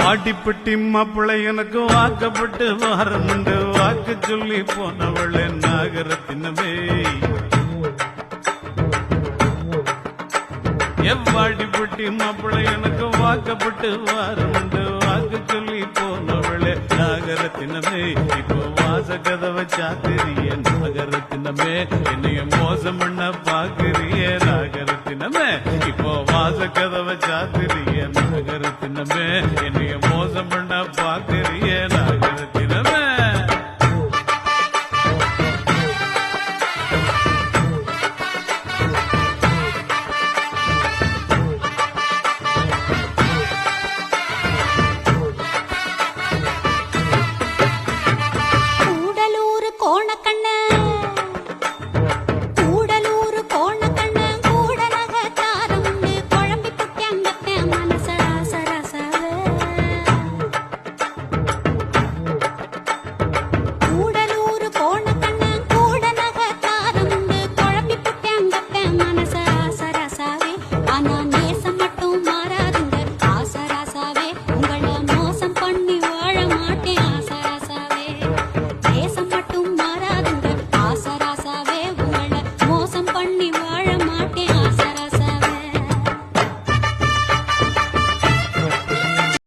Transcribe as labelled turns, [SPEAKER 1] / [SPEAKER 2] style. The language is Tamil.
[SPEAKER 1] வாடிப்பட்டி மாப்பிள்ளை எனக்கு வாக்கப்பட்டு வாரமுண்டு வாக்கு சொல்லி போனவளே நாகரத்தினமே எவ்வாடிப்பட்டி மாப்பிள்ளை எனக்கு வாக்கப்பட்டு வாரமுண்டு வாக்கு சொல்லி போனவளே நாகரத்தினமே இப்போ வாச கதவை சாத்திரிய நாகரத்தினமே என்னைய மோசம் பண்ண பாக்குறிய நாகரத்தினமே இப்போ வாச கதவை சாத்திரிய நாகரத்தினமே என்னைய மோசம் பண்ண பாக்குறிய நாகரத்தினமே